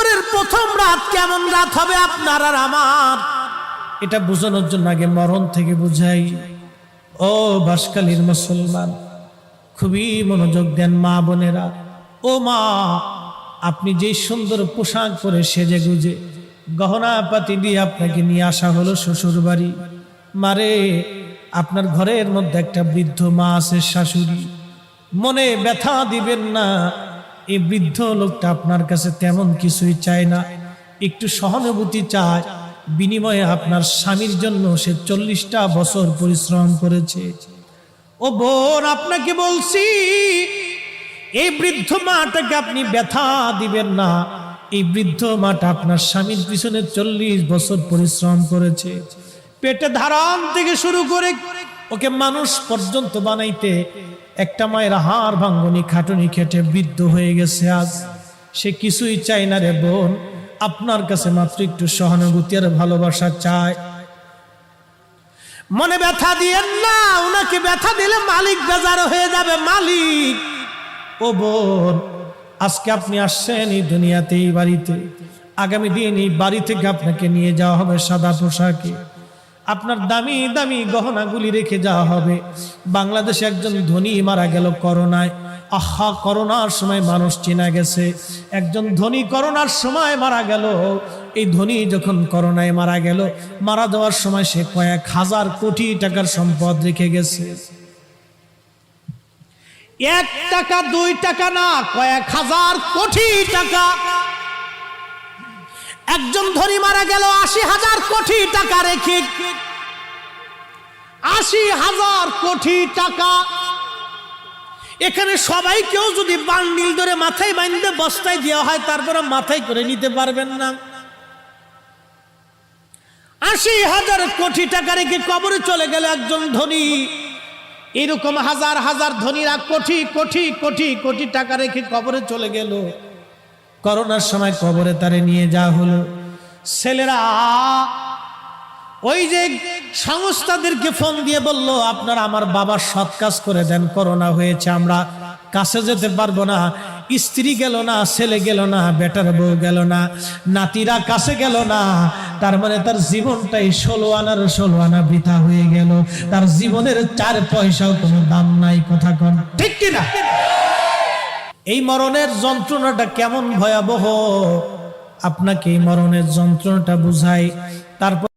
কবরের প্রথম রাত কেমন রাত হবে আপনার আর আমার, এটা বোঝানোর জন্য আগে মরণ থেকে বুঝাই। ও বাঁশখালীর মুসলমান, খুবই মনোযোগ দেন মা বোনেরা। ও মা, আপনি যে সুন্দর পোশাক পরে সেজে গুজে গহনা পাতি দিয়ে আপনাকে নিয়ে আসা হলো শ্বশুর বাড়ি। মারে, আপনার ঘরের মধ্যে একটা বৃদ্ধ মা আছে, শাশুড়ি। মনে ব্যথা দিবেন না, এই বৃদ্ধ লোকটা আপনার কাছে তেমন কিছুই চায় না, একটু সহানুভূতি চায়। বিনিময়ে আপনার স্বামীর জন্য সে 40টা বছর পরিশ্রম করেছে। ও বোন, আপনাকে বলছি, এই বৃদ্ধ মাটাকে আপনি ব্যথা দিবেন না। এই বৃদ্ধ মাটা আপনার স্বামীর পিছনে 40 বছর পরিশ্রম করেছে। পেটে ধারণ থেকে শুরু করে ওকে মানুষ পর্যন্ত বানাইতে একটা মায়ের হাড় ভাঙ্গনি খাটুনি খেটে বৃদ্ধ হয়ে গেছে আজ। সে কিছুই চায় না রে বোন, আপনার কাছে মাত্র একটু সহানুভূতি আর ভালোবাসা চায়। মনে ব্যথা দিয়েন না, ওনাকে ব্যথা দিলে মালিক বেজার হয়ে যাবে। মালিক, ও বোন, আজকে আপনি আসছেন এই দুনিয়াতে, এই বাড়িতে। আগামী দিন এই বাড়ি থেকে আপনাকে নিয়ে যাওয়া হবে সাদা পোশাকে, আপনার দামি দামি গহনাগুলি রেখে যাওয়া হবে। বাংলাদেশে একজন ধনী মারা গেল করোনায়। আহা, করোনার সময় মানুষ চেনা গেছে। একজন ধনী করোনার সময় মারা গেল। এই ধনী যখন করোনায় মারা গেল, মারা যাওয়ার সময় সে কয়েক হাজার কোটি টাকার সম্পদ রেখে গেছে। 1 টাকা 2 টাকা না, কয়েক হাজার কোটি টাকা। একজন ধনী মারা গেল 80,000 কোটি টাকা রেখে। 80,000 কোটি টাকা। এখানে সবাই কেউ যদি বান্ডিল ধরে মাথায় বাঁধতে বস্তায় দেওয়া হয়, তারপরে মাথায় করে নিতে পারবেন না। 80,000 কোটি টাকা রেখে কবরে চলে গেল একজন ধনী। এরকম হাজার হাজার ধনীরা কোটি কোটি কোটি কোটি টাকা রেখে কবরে চলে গেল। করোনার সময় কবরে তারে নিয়ে যাওয়া হলো। ছেলেরা ওই যে সংস্থাদেরকে ফোন দিয়ে বলল, আপনারা আমার বাবার সৎ কাজ করে দেন, করোনা হয়েছে, আমরা কাছে যেতে পারবো না। স্ত্রী গেল না, ছেলে গেল না, বেটার বউ গেল না, নাতিরা কাছে গেল না। তার মানে তার জীবনটাই 16 আনার 16 আনা বৃথা হয়ে গেল। তার জীবনের 4 পয়সাও কোনো দাম নাই। কথা কন ঠিক কিনা? এই মরণের যন্ত্রণাটা কেমন ভয়াবহ, আপনাকে এই মরণের যন্ত্রণাটা বুঝাই। তারপর